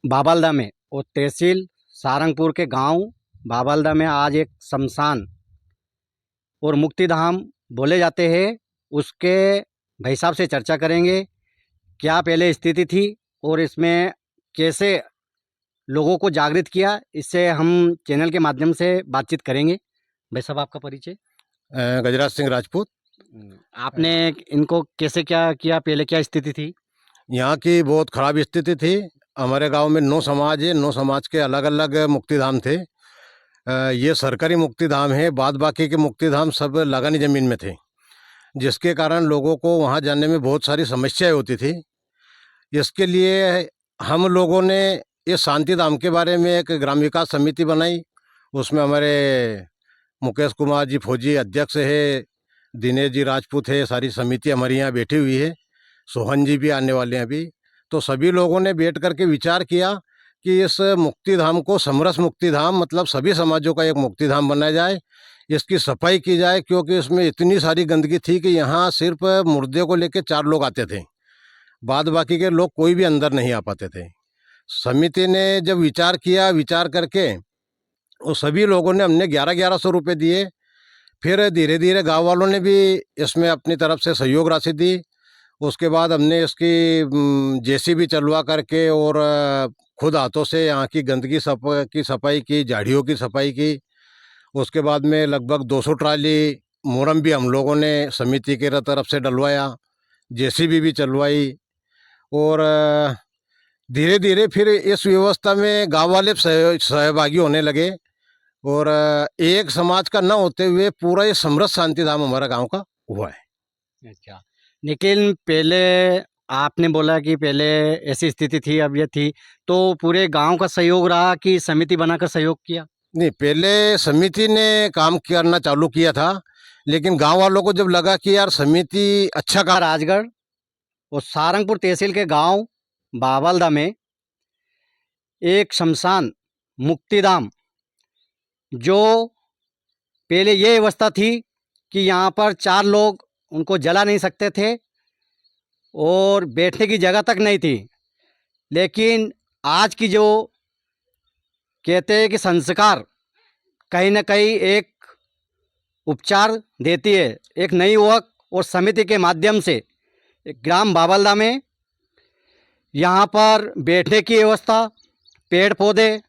बाबलदा में और तहसील सारंगपुर के गांव बाबलदा में आज एक शमशान और मुक्तिधाम बोले जाते हैं, उसके भाई साहब से चर्चा करेंगे। क्या पहले स्थिति थी और इसमें कैसे लोगों को जागृत किया, इससे हम चैनल के माध्यम से बातचीत करेंगे। भाई साहब, आपका परिचय? गजराज सिंह राजपूत। आपने इनको कैसे क्या किया, पहले क्या स्थिति थी? यहाँ की बहुत ख़राब स्थिति थी। हमारे गांव में 9 समाज है, 9 समाज के अलग अलग मुक्तिधाम थे। ये सरकारी मुक्तिधाम है, बाद बाकी के मुक्तिधाम सब लगानी ज़मीन में थे, जिसके कारण लोगों को वहाँ जाने में बहुत सारी समस्याएं होती थी। इसके लिए हम लोगों ने इस शांति धाम के बारे में एक ग्राम विकास समिति बनाई। उसमें हमारे मुकेश कुमार जी फौजी अध्यक्ष है, दिनेश जी राजपूत है, सारी समिति हमारी यहाँ बैठी हुई है, सोहन जी भी आने वाले हैं अभी। तो सभी लोगों ने बैठ करके विचार किया कि इस मुक्तिधाम को समरस मुक्तिधाम मतलब सभी समाजों का एक मुक्तिधाम बनाया जाए, इसकी सफाई की जाए, क्योंकि इसमें इतनी सारी गंदगी थी कि यहाँ सिर्फ मुर्दे को लेकर 4 लोग आते थे, बाद बाकी के लोग कोई भी अंदर नहीं आ पाते थे। समिति ने जब विचार किया, विचार करके वो सभी लोगों ने हमने 1100 रुपये दिए। फिर धीरे धीरे गांव वालों ने भी इसमें अपनी तरफ से सहयोग राशि दी। उसके बाद हमने इसकी जेसीबी चलवा करके और खुद हाथों से यहाँ की गंदगी की सफाई की, झाड़ियों की सफाई की। उसके बाद में लगभग 200 ट्राली मोरम भी हम लोगों ने समिति के तरफ से डलवाया, जेसीबी भी चलवाई। और धीरे धीरे फिर इस व्यवस्था में गांव वाले सहभागी होने लगे और एक समाज का न होते हुए पूरा ये समरस शांतिधाम हमारा गांव का हुआ है। अच्छा, लेकिन पहले आपने बोला कि पहले ऐसी स्थिति थी, अब ये थी, तो पूरे गांव का सहयोग रहा कि समिति बनाकर सहयोग किया? नहीं, पहले समिति ने काम करना चालू किया था, लेकिन गांव वालों को जब लगा कि यार समिति अच्छा काम। राजगढ़ और सारंगपुर तहसील के गांव बावलदा में एक शमशान मुक्तिधाम, जो पहले ये व्यवस्था थी कि यहाँ पर 4 लोग उनको जला नहीं सकते थे और बैठने की जगह तक नहीं थी। लेकिन आज की जो कहते हैं कि संस्कार कहीं ना कहीं एक उपचार देती है। एक नई युवक और समिति के माध्यम से ग्राम बावलदा में यहाँ पर बैठने की व्यवस्था, पेड़ पौधे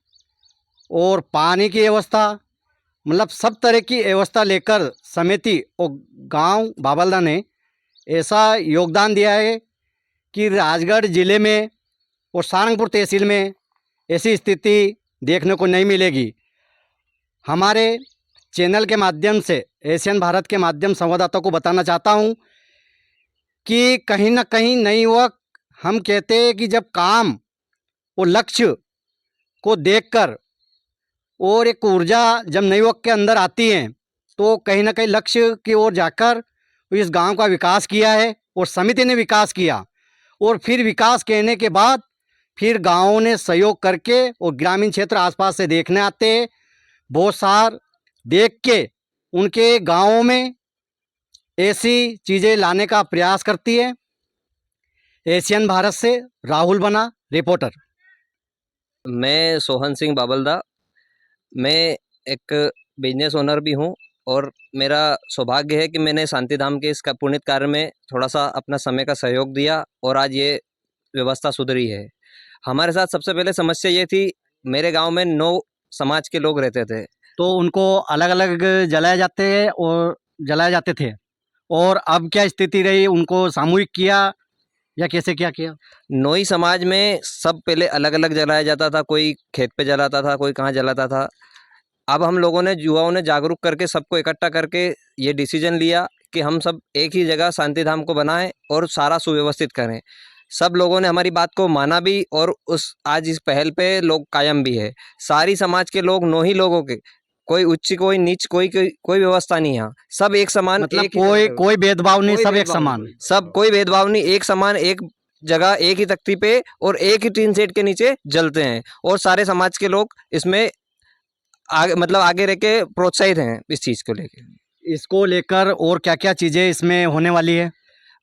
और पानी की व्यवस्था, मतलब सब तरह की व्यवस्था लेकर समिति और गांव बावलदा ने ऐसा योगदान दिया है कि राजगढ़ ज़िले में और सारंगपुर तहसील में ऐसी स्थिति देखने को नहीं मिलेगी। हमारे चैनल के माध्यम से, एशियन भारत के माध्यम संवाददाताओं को बताना चाहता हूं कि कहीं ना कहीं नई युवक, हम कहते हैं कि जब काम और लक्ष्य को देखकर और एक ऊर्जा जब नई युवक के अंदर आती है, तो कहीं ना कहीं लक्ष्य की ओर जाकर इस गांव का विकास किया है और समिति ने विकास किया। और फिर विकास कहने के बाद फिर गाँवों ने सहयोग करके और ग्रामीण क्षेत्र आसपास से देखने आते हैं, बहुत सार देख के उनके गाँवों में ऐसी चीज़ें लाने का प्रयास करती है। एशियन भारत से राहुल बना रिपोर्टर। मैं सोहन सिंह बाबलदा। मैं एक बिजनेस ओनर भी हूं और मेरा सौभाग्य है कि मैंने शांतिधाम के इस पुण्य कार्य में थोड़ा सा अपना समय का सहयोग दिया और आज ये व्यवस्था सुधरी है। हमारे साथ सबसे पहले समस्या ये थी, मेरे गांव में 9 समाज के लोग रहते थे, तो उनको अलग अलग जलाए जाते थे। और अब क्या स्थिति रही, उनको सामूहिक किया या कैसे क्या किया? 9 ही समाज में सब पहले अलग अलग जलाया जाता था, कोई खेत पे जलाता था, कोई कहाँ जलाता था। अब हम लोगों ने, युवाओं ने जागरूक करके सबको इकट्ठा करके ये डिसीजन लिया कि हम सब एक ही जगह शांतिधाम को बनाएं और सारा सुव्यवस्थित करें। सब लोगों ने हमारी बात को माना भी और आज इस पहल पे लोग कायम भी है। सारी समाज के लोग, 9 ही लोगों के, कोई उच्च कोई नीच, कोई व्यवस्था नहीं। यहाँ सब एक समान, मतलब कोई भेदभाव नहीं, सब एक समान, सब कोई भेदभाव नहीं, एक समान, एक जगह, एक ही तख्ती पे और एक ही टीन सेट के नीचे जलते हैं। और सारे समाज के लोग इसमें आगे रह के प्रोत्साहित हैं इस चीज़ को लेकर। इसको लेकर और क्या क्या चीज़ें इसमें होने वाली है?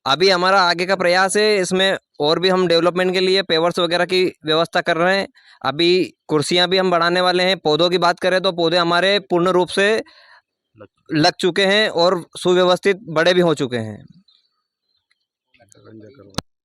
अभी हमारा आगे का प्रयास है, इसमें और भी हम डेवलपमेंट के लिए पेवर्स वगैरह की व्यवस्था कर रहे हैं। अभी कुर्सियां भी हम बढ़ाने वाले हैं। पौधों की बात करें तो पौधे हमारे पूर्ण रूप से लग चुके हैं और सुव्यवस्थित बड़े भी हो चुके हैं।